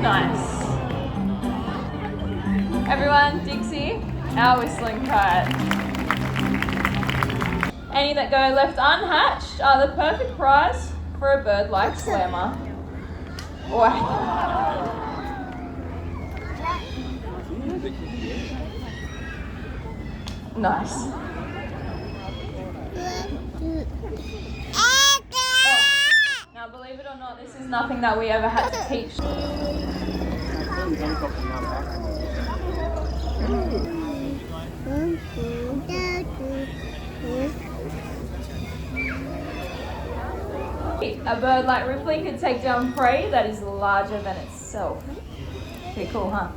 Nice. Everyone, Dixie, our whistling kite. Any that go left unhatched are the perfect prize for a bird like Slammer. Nice. Now, believe it or not, this is nothing that we ever had to teach. A bird like Ripley could take down prey that is larger than itself. Pretty cool, huh?